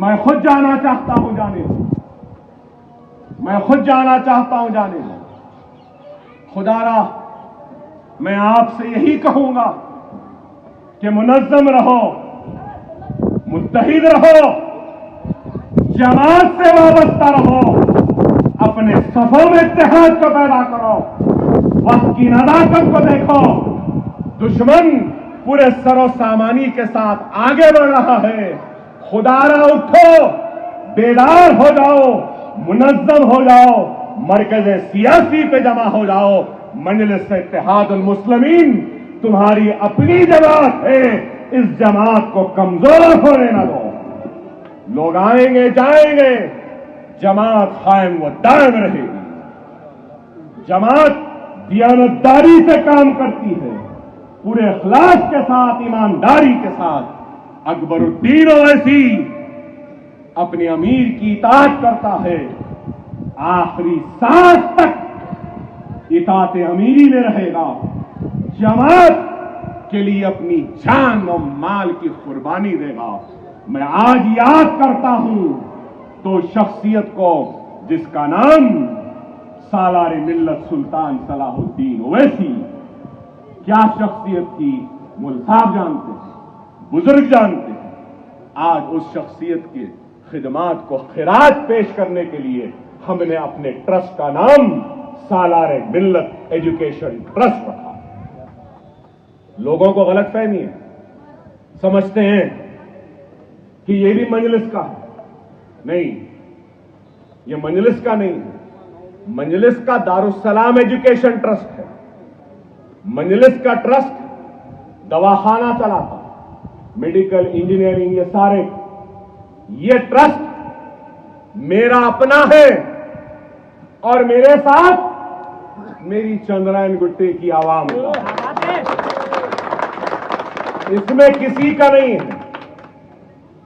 میں خود جانا چاہتا ہوں، جانے دو، میں خود جانا چاہتا ہوں، جانے دو۔ خدا را میں آپ سے یہی کہوں گا کہ منظم رہو، متحد رہو، جماعت سے وابستہ رہو، اپنے صفوں میں اتحاد کو پیدا کرو۔ وقت کی نزاکت کو دیکھو، دشمن پورے سر و سامانی کے ساتھ آگے بڑھ رہا ہے۔ خدا را اٹھو، بیدار ہو جاؤ، منظم ہو جاؤ، مرکز سیاسی پہ جمع ہو جاؤ۔ مجلس اتحاد المسلمین تمہاری اپنی جماعت ہے، اس جماعت کو کمزور ہونے نہ دو۔ لوگ آئیں گے جائیں گے، جماعت قائم و دائم رہے گی۔ جماعت دیانتداری سے کام کرتی ہے، پورے اخلاص کے ساتھ، ایمانداری کے ساتھ۔ اکبر الدین اویسی اپنے امیر کی اطاعت کرتا ہے، آخری سانس تک اطاعت امیری میں رہے گا، جماعت کے لیے اپنی جان و مال کی قربانی دے گا۔ میں آج یاد کرتا ہوں تو شخصیت کو جس کا نام سالار ملت سلطان صلاح الدین اویسی، کیا شخصیت تھی مول صاحب جانتے ہیں، بزرگ جانتے ہیں۔ آج اس شخصیت کی خدمات کو خراج پیش کرنے کے لیے ہم نے اپنے ٹرسٹ کا نام سالار ملت ایجوکیشن ٹرسٹ رکھا۔ لوگوں کو غلط فہمی ہے، سمجھتے ہیں کہ یہ بھی مجلس کا ہے۔ نہیں، یہ مجلس کا نہیں ہے، مجلس کا دارالسلام ایجوکیشن ٹرسٹ ہے۔ مجلس کا ٹرسٹ دواخانہ چلاتا، میڈیکل انجینئرنگ، یہ سارے، یہ ٹرسٹ میرا اپنا ہے اور میرے ساتھ میری چندرائن گٹی کی عوام کا، اس میں کسی کا نہیں ہے،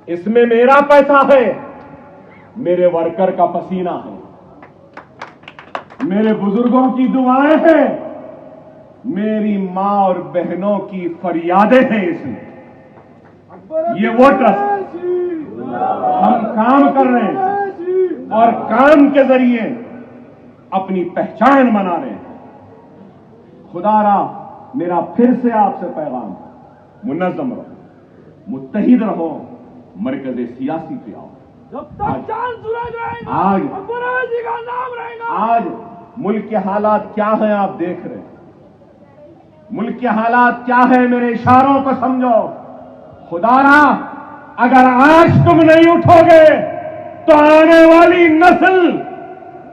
اس میں میرا پیسہ ہے، میرے ورکر کا پسینہ ہے، میرے بزرگوں کی دعائیں ہیں، میری ماں اور بہنوں کی فریادیں ہیں۔ اس میں یہ وہ ٹرسٹ، ہم کام کر رہے ہیں اور کام کے ذریعے اپنی پہچان بنا رہے ہیں۔ خدا را میرا پھر سے آپ سے پیغام، منظم رہو، متحد رہو، مرکز سیاسی پہ آؤ۔ آج ملک کے حالات کیا ہیں آپ دیکھ رہے ہیں، ملک کے حالات کیا ہیں، میرے اشاروں کو سمجھو۔ خدا را اگر آج تم نہیں اٹھو گے تو آنے والی نسل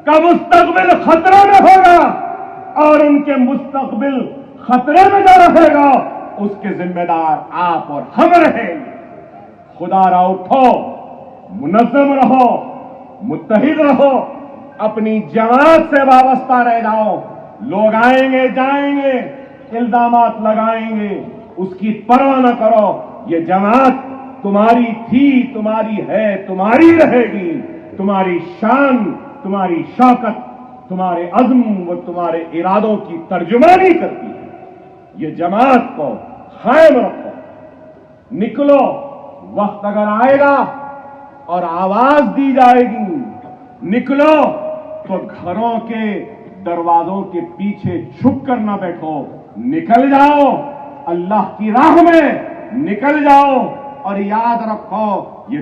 کا مستقبل خطرے میں ہوگا، اور ان کے مستقبل خطرے میں نہ رہے گا، اس کے ذمہ دار آپ اور ہم رہیں گے۔ خدا را اٹھو، منظم رہو، متحد رہو، اپنی جماعت سے وابستہ رہ جاؤ۔ لوگ آئیں گے جائیں گے، الزامات لگائیں گے، اس کی پرواہ نہ کرو۔ یہ جماعت تمہاری تھی، تمہاری ہے، تمہاری رہے گی۔ تمہاری شان، تمہاری شوکت، تمہارے عزم و تمہارے ارادوں کی ترجمانی کرتی ہے۔ یہ جماعت کو قائم رکھو، نکلو، وقت اگر آئے گا اور آواز دی جائے گی، نکلو تو گھروں کے دروازوں کے پیچھے چھپ کر نہ بیٹھو، نکل جاؤ، اللہ کی راہ میں نکل جاؤ، اور یاد رکھو یہ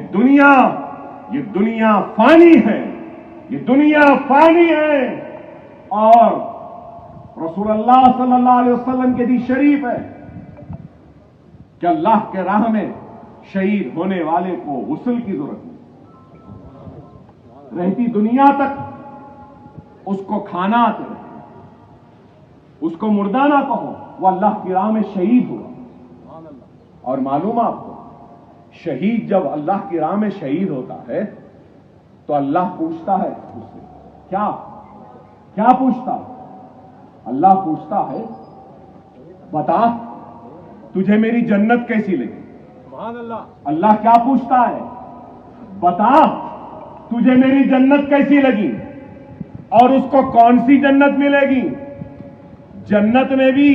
دنیا فانی ہے، یہ دنیا فانی ہے، اور رسول اللہ صلی اللہ علیہ وسلم کی حدیث شریف ہے کہ اللہ کے راہ میں شہید ہونے والے کو غسل کی ضرورت نہیں، رہتی دنیا تک اس کو کھانا آتا ہے، اس کو مردہ نہ کہو، وہ اللہ کی راہ میں شہید ہوا۔ اور معلوم آپ کو، شہید جب اللہ کی راہ میں شہید ہوتا ہے تو اللہ پوچھتا ہے اس سے، کیا پوچھتا ہے؟ اللہ پوچھتا ہے، بتا تجھے میری جنت کیسی لگی؟ سبحان اللہ۔ اللہ کیا پوچھتا ہے؟ بتا تجھے میری جنت کیسی لگی؟ اور اس کو کون سی جنت ملے گی؟ جنت میں بھی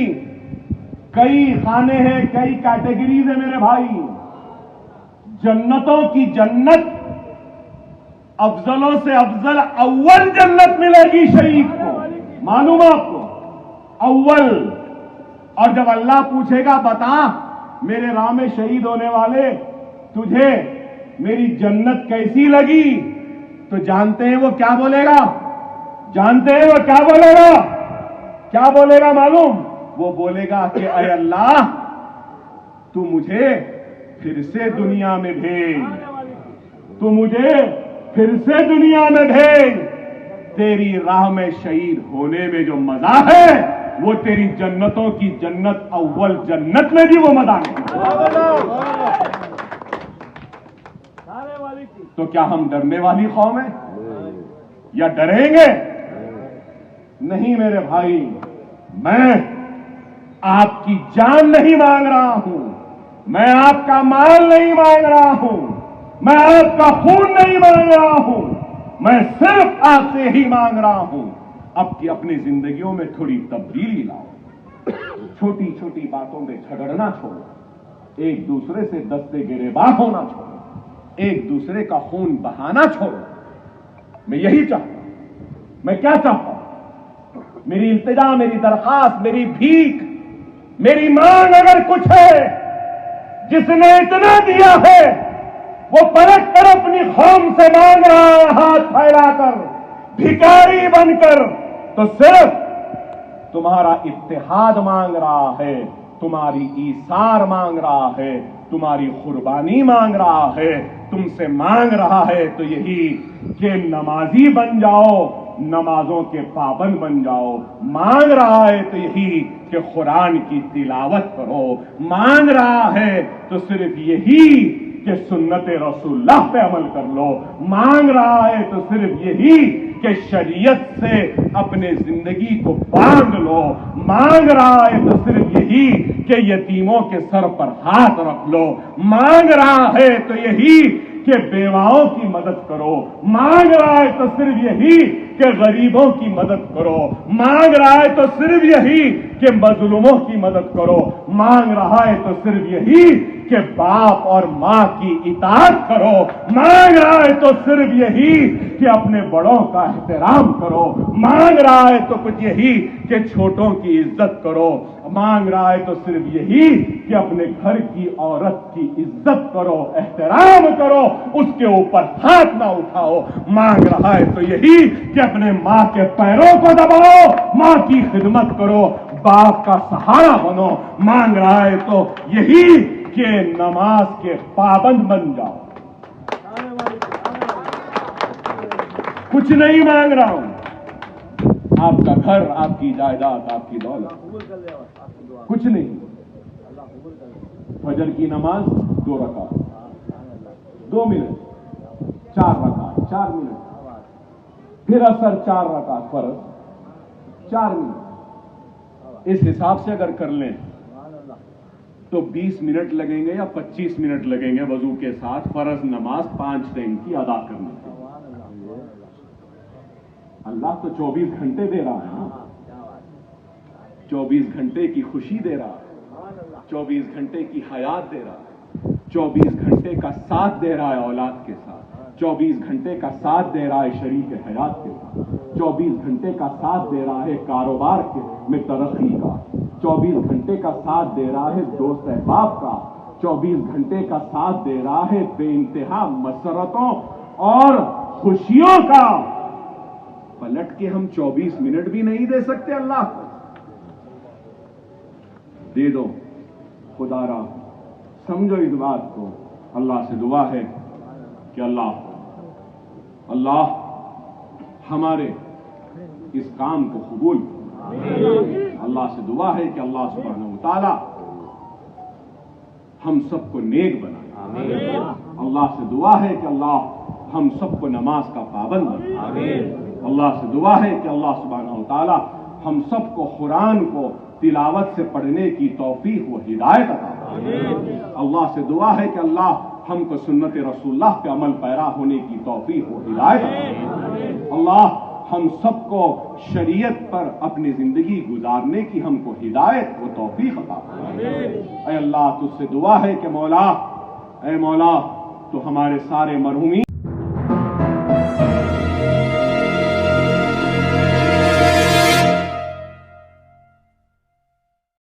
کئی خانے ہیں، کئی کیٹیگریز ہیں میرے بھائی۔ جنتوں کی جنت افضلوں سے افضل اول جنت ملے گی شہید کو، معلوم آپ کو اول. اور جب اللہ پوچھے گا بتا میرے راہ میں شہید ہونے والے تجھے میری جنت کیسی لگی، تو جانتے ہیں وہ کیا بولے گا؟ جانتے ہیں وہ کیا بولے گا؟ کیا بولے گا معلوم؟ وہ بولے گا کہ اے اللہ تو مجھے پھر سے دنیا میں بھیج، تو مجھے پھر سے دنیا میں بھیج. تیری راہ میں شہید ہونے میں جو مزہ ہے وہ تیری جنتوں کی جنت اول جنت میں بھی وہ مزہ نہیں. تو کیا ہم ڈرنے والی قوم ہیں یا ڈریں گے؟ نہیں میرے بھائی، میں آپ کی جان نہیں مانگ رہا ہوں، میں آپ کا مال نہیں مانگ رہا ہوں، میں آپ کا خون نہیں مانگ رہا ہوں، میں صرف آپ سے ہی مانگ رہا ہوں اب کی اپنی زندگیوں میں تھوڑی تبدیلی لاؤ. چھوٹی چھوٹی باتوں پہ جھگڑنا چھوڑو، ایک دوسرے سے دستے گریباں ہونا چھوڑو، ایک دوسرے کا خون بہانا چھوڑو. میں یہی چاہتا ہوں. میں کیا چاہتا ہوں؟ میری التجا، میری درخواست، میری بھیک، میری مانگ اگر کچھ ہے، جس نے اتنا دیا ہے وہ پلٹ کر اپنی قوم سے مانگ رہا ہے ہاتھ پھیلا کر، بھکاری بن کر، تو صرف تمہارا اتحاد مانگ رہا ہے، تمہاری ایثار مانگ رہا ہے، تمہاری قربانی مانگ رہا ہے، تم سے مانگ رہا ہے تو یہی کہ نمازی بن جاؤ، نمازوں کے پابند بن جاؤ. مانگ رہا ہے تو یہی کہ قرآن کی تلاوت کرو. مانگ رہا ہے تو صرف یہی کہ سنت رسول اللہ پہ عمل کر لو. مانگ رہا ہے تو صرف یہی کہ شریعت سے اپنے زندگی کو باندھ لو. مانگ رہا ہے تو صرف یہی کہ یتیموں کے سر پر ہاتھ رکھ لو. مانگ رہا ہے تو یہی کہ بیواؤں کی مدد کرو. مانگ رہا ہے تو صرف یہی کہ غریبوں کی مدد کرو. مانگ رہا ہے تو صرف یہی کہ مظلوموں کی مدد کرو. مانگ رہا ہے تو صرف یہی کہ باپ اور ماں کی اطاعت کرو. مانگ رہا ہے تو صرف یہی کہ اپنے بڑوں کا احترام کرو. مانگ رہا ہے تو کچھ یہی کہ چھوٹوں کی عزت کرو. مانگ رہا ہے تو صرف یہی کہ اپنے گھر کی عورت کی عزت کرو، احترام کرو، اس کے اوپر ہاتھ نہ اٹھاؤ. مانگ رہا ہے تو یہی کہ اپنے ماں کے پیروں کو دباؤ، ماں کی خدمت کرو، باپ کا سہارا بنو. مانگ رہا ہے تو یہی کہ نماز کے پابند بن جاؤ. کچھ نہیں مانگ رہا ہوں، آپ کا گھر، آپ کی جائیداد، آپ کی دولت، کچھ نہیں. فجر کی نماز 2 رکعت، 2 منٹ، 4 رکعت، 4 منٹ، پھر عصر 4 رکعت فرض، 4 منٹ. اس حساب سے اگر کر لیں تو 20 منٹ لگیں گے یا 25 منٹ لگیں گے وضو کے ساتھ فرض نماز 5 ٹائم کی ادا کرنے کے. اللہ تو 24 گھنٹے دے رہا ہے نا، 24 گھنٹے کی خوشی دے رہا ہے، 24 گھنٹے کی حیات دے رہا ہے، 24 گھنٹے کا ساتھ دے رہا ہے اولاد کے ساتھ، 24 گھنٹے کا ساتھ دے رہا ہے شریک حیات کے ساتھ، 24 گھنٹے کا ساتھ دے رہا ہے کاروبار میں ترقی کا، 24 گھنٹے کا ساتھ دے رہا ہے دوست احباب کا، 24 گھنٹے کا ساتھ دے رہا ہے بے انتہا مسرتوں اور خوشیوں کا. پلٹ کے ہم 24 منٹ بھی نہیں دے سکتے اللہ کو. دے دو خدا را، سمجھو اس بات کو. اللہ سے دعا ہے کہ اللہ ہمارے اس کام کو قبول کرے. اللہ سے دعا ہے کہ اللہ سبحانہ و تعالی ہم سب کو نیک بنائے. اللہ سے دعا ہے کہ اللہ ہم سب کو نماز کا پابند بنائے. اللہ سے دعا ہے کہ اللہ سبحانہ و تعالی ہم سب کو قرآن کو تلاوت سے پڑھنے کی توفیق و ہدایت عطا فرمائے. اللہ سے دعا ہے کہ اللہ ہم کو سنت رسول اللہ پہ عمل پیرا ہونے کی توفیق و ہدایت عطا فرمائے. اللہ ہم سب کو شریعت پر اپنی زندگی گزارنے کی ہم کو ہدایت و توفیق عطا فرمائے. اے اللہ تجھ سے دعا ہے کہ مولا، اے مولا تو ہمارے سارے مرحومین